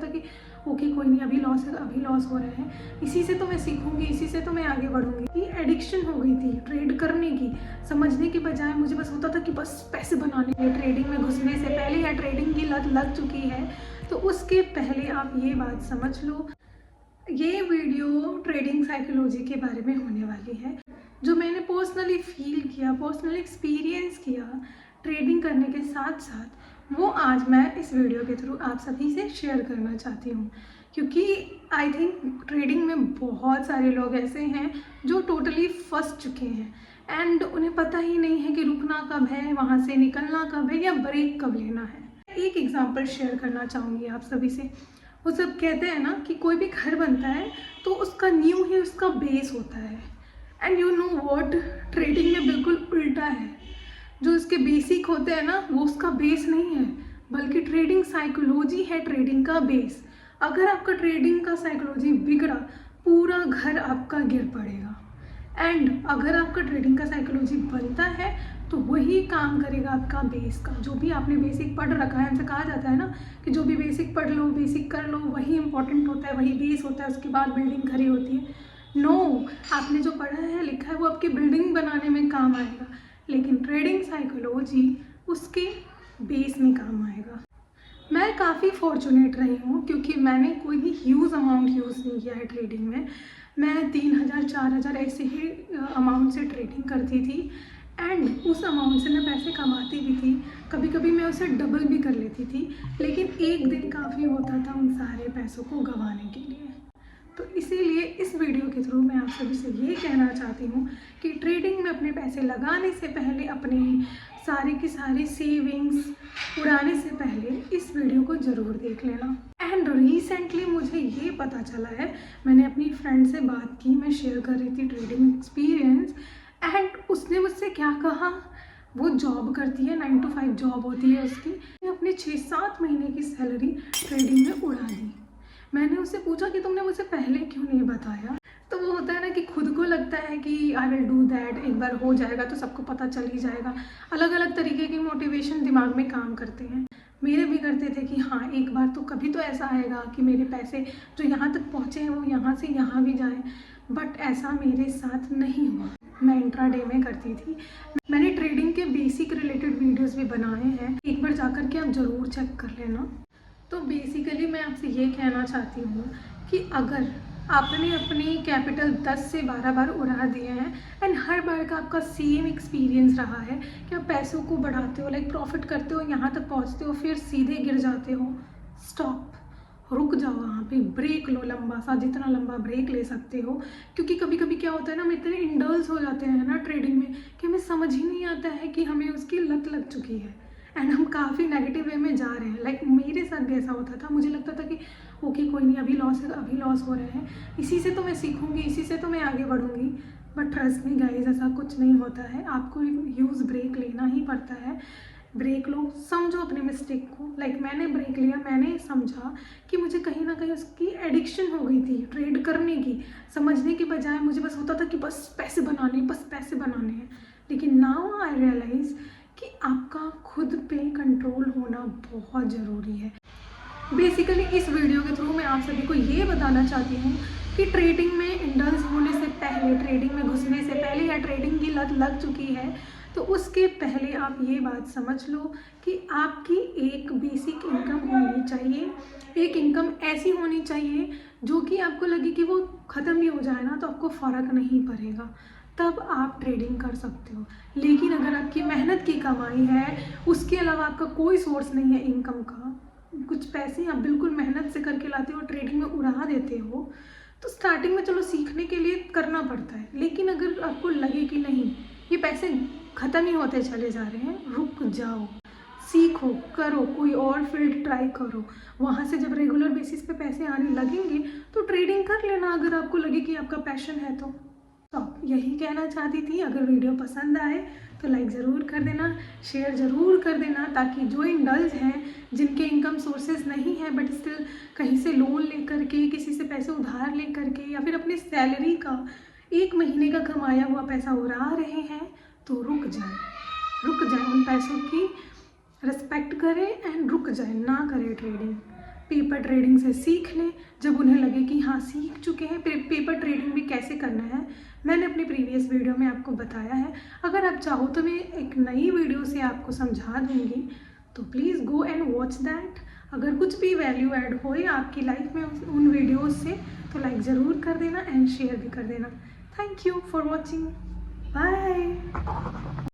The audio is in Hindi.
था कि ओके कोई नहीं, अभी लॉस है, अभी लॉस हो रहे हैं, इसी से तो मैं सीखूंगी, इसी से तो मैं आगे बढ़ूंगी। ये एडिक्शन हो गई थी ट्रेड करने की, समझने के बजाय मुझे बस होता था कि बस पैसे बनाने। ट्रेडिंग में घुसने से पहले या ट्रेडिंग की लत लग चुकी है तो उसके पहले आप ये बात समझ लो। ये वीडियो ट्रेडिंग साइकोलॉजी के बारे में होने वाली है, जो मैंने पर्सनली फील किया, पर्सनली एक्सपीरियंस किया ट्रेडिंग करने के साथ साथ, वो आज मैं इस वीडियो के थ्रू आप सभी से शेयर करना चाहती हूँ। क्योंकि आई थिंक ट्रेडिंग में बहुत सारे लोग ऐसे हैं जो टोटली फंस चुके हैं एंड उन्हें पता ही नहीं है कि रुकना कब है, वहाँ से निकलना कब है या ब्रेक कब लेना है। एक एग्जाम्पल शेयर करना चाहूँगी आप सभी से। वो सब कहते हैं ना कि कोई भी घर बनता है तो उसका नींव ही उसका बेस होता है, and you know what, trading में बिल्कुल उल्टा है। जो उसके बेसिक होते हैं ना वो उसका बेस नहीं है, बल्कि ट्रेडिंग साइकोलॉजी है ट्रेडिंग का बेस। अगर आपका ट्रेडिंग का साइकोलॉजी बिगड़ा, पूरा घर आपका गिर पड़ेगा। एंड अगर आपका ट्रेडिंग का साइकोलॉजी बनता है तो वही काम करेगा आपका बेस का। जो भी आपने बेसिक पढ़ रखा है, हमसे कहा जाता है ना कि जो भी बेसिक पढ़ लो, बेसिक कर लो, वही इंपॉर्टेंट होता है, वही बेस होता है, उसके बाद बिल्डिंग खड़ी होती है। नो, आपने जो पढ़ा है लिखा है वो आपकी बिल्डिंग बनाने में काम आएगा, लेकिन ट्रेडिंग साइकोलॉजी उसके बेस में काम आएगा। मैं काफ़ी फॉर्चुनेट रही हूँ क्योंकि मैंने कोई भी ह्यूज अमाउंट यूज़ नहीं किया है ट्रेडिंग में। मैं 3,000 4,000 ऐसे ही अमाउंट से ट्रेडिंग करती थी एंड उस अमाउंट से मैं पैसे कमाती भी थी। कभी कभी मैं उसे डबल भी कर लेती थी, लेकिन एक दिन काफ़ी होता था उन सारे पैसों को गंवाने के लिए। तो इसीलिए इस वीडियो के थ्रू मैं आप सभी से ये कहना चाहती हूँ कि ट्रेडिंग में अपने पैसे लगाने से पहले, अपने सारी की सारी सेविंग्स उड़ाने से पहले इस वीडियो को ज़रूर देख लेना। एंड रिसेंटली मुझे ये पता चला है, मैंने अपनी फ्रेंड से बात की, मैं शेयर कर रही थी ट्रेडिंग एक्सपीरियंस, एंड उसने मुझसे क्या कहा, वो जॉब करती है, 9 to 5 जॉब होती है उसकी, अपने 6-7 महीने की सैलरी ट्रेडिंग में उड़ा दी। मैंने उससे पूछा कि तुमने मुझे पहले क्यों नहीं बताया। तो वो होता है ना कि खुद को लगता है कि आई विल डू दैट, एक बार हो जाएगा तो सबको पता चल ही जाएगा। अलग अलग तरीके की मोटिवेशन दिमाग में काम करते हैं। मेरे भी करते थे कि हाँ एक बार तो कभी तो ऐसा आएगा कि मेरे पैसे जो यहाँ तक पहुँचे हैं वो यहाँ से यहाँ भी जाएँ, बट ऐसा मेरे साथ नहीं हुआ। मैं इंट्राडे में करती थी। मैंने ट्रेडिंग के बेसिक रिलेटेड वीडियोस भी बनाए हैं, एक बार जाकर के आप ज़रूर चेक कर लेना। तो बेसिकली मैं आपसे ये कहना चाहती हूँ कि अगर आपने अपनी कैपिटल 10 से 12 बार उड़ा दिए हैं एंड हर बार का आपका सेम एक्सपीरियंस रहा है कि आप पैसों को बढ़ाते हो, लाइक प्रॉफिट करते हो, यहाँ तक पहुँचते हो, फिर सीधे गिर जाते हो, स्टॉप, रुक जाओ, वहाँ पे ब्रेक लो, लंबा सा, जितना लंबा ब्रेक ले सकते हो। क्योंकि कभी कभी क्या होता है ना, हम इतने इंडल्स हो जाते हैं ना ट्रेडिंग में कि हमें समझ ही नहीं आता है कि हमें उसकी लत लग चुकी है एंड हम काफ़ी नेगेटिव वे में जा रहे हैं। लाइक मेरे साथ भी ऐसा होता था, मुझे लगता था कि ओके कोई नहीं, अभी लॉस है, अभी लॉस हो रहे हैं, इसी से तो मैं सीखूंगी, इसी से तो मैं आगे बढ़ूंगी। बट ट्रस्ट मी गाइस, ऐसा कुछ नहीं होता है। आपको एक ह्यूज ब्रेक लेना ही पड़ता है। ब्रेक लो, समझो अपने मिस्टेक को। लाइक मैंने ब्रेक लिया, मैंने समझा कि मुझे कहीं ना कहीं उसकी एडिक्शन हो गई थी ट्रेड करने की। समझने के बजाय मुझे बस होता था कि बस पैसे बनाने, बस पैसे बनाने हैं। लेकिन नाउ आई रियलाइज कि आपका खुद पे कंट्रोल होना बहुत ज़रूरी है। बेसिकली इस वीडियो के थ्रू मैं आप सभी को ये बताना चाहती हूँ कि ट्रेडिंग में इंडल्स होने से पहले, ट्रेडिंग में घुसने से पहले या ट्रेडिंग की लत लग चुकी है तो उसके पहले आप ये बात समझ लो कि आपकी एक बेसिक इनकम होनी चाहिए। एक इनकम ऐसी होनी चाहिए जो कि आपको लगे कि वो ख़त्म भी हो जाए ना तो आपको फ़र्क नहीं पड़ेगा, तब आप ट्रेडिंग कर सकते हो। लेकिन अगर आपकी मेहनत की कमाई है, उसके अलावा आपका कोई सोर्स नहीं है इनकम का, कुछ पैसे आप बिल्कुल मेहनत से करके लाते हो, ट्रेडिंग में उड़ा देते हो, तो स्टार्टिंग में चलो सीखने के लिए करना पड़ता है। लेकिन अगर आपको लगे कि नहीं ये पैसे ख़त्म ही होते चले जा रहे हैं, रुक जाओ, सीखो, करो, कोई और फील्ड ट्राई करो। वहाँ से जब रेगुलर बेसिस पे पैसे आने लगेंगे तो ट्रेडिंग कर लेना, अगर आपको लगे कि आपका पैशन है तो। यही कहना चाहती थी। अगर वीडियो पसंद आए तो लाइक ज़रूर कर देना, शेयर ज़रूर कर देना, ताकि जो इंडल्स हैं, जिनके इनकम सोर्सेज नहीं है बट स्टिल कहीं से लोन लेकर के, किसी से पैसे उधार ले करके या फिर अपनी सैलरी का 1 महीने का कमाया हुआ पैसा उड़ा रहे हैं, तो रुक जाए, उन पैसों की रिस्पेक्ट करें एंड रुक जाए, ना करें ट्रेडिंग। पेपर ट्रेडिंग से सीख लें। जब उन्हें लगे कि हाँ सीख चुके हैं पेपर ट्रेडिंग भी कैसे करना है, मैंने अपनी प्रीवियस वीडियो में आपको बताया है। अगर आप चाहो तो मैं एक नई वीडियो से आपको समझा दूँगी, तो please go and watch that. अगर कुछ भी वैल्यू ऐड होए आपकी लाइफ में उन वीडियोज़ से, तो लाइक ज़रूर कर देना एंड शेयर भी कर देना। Thank you for watching, bye.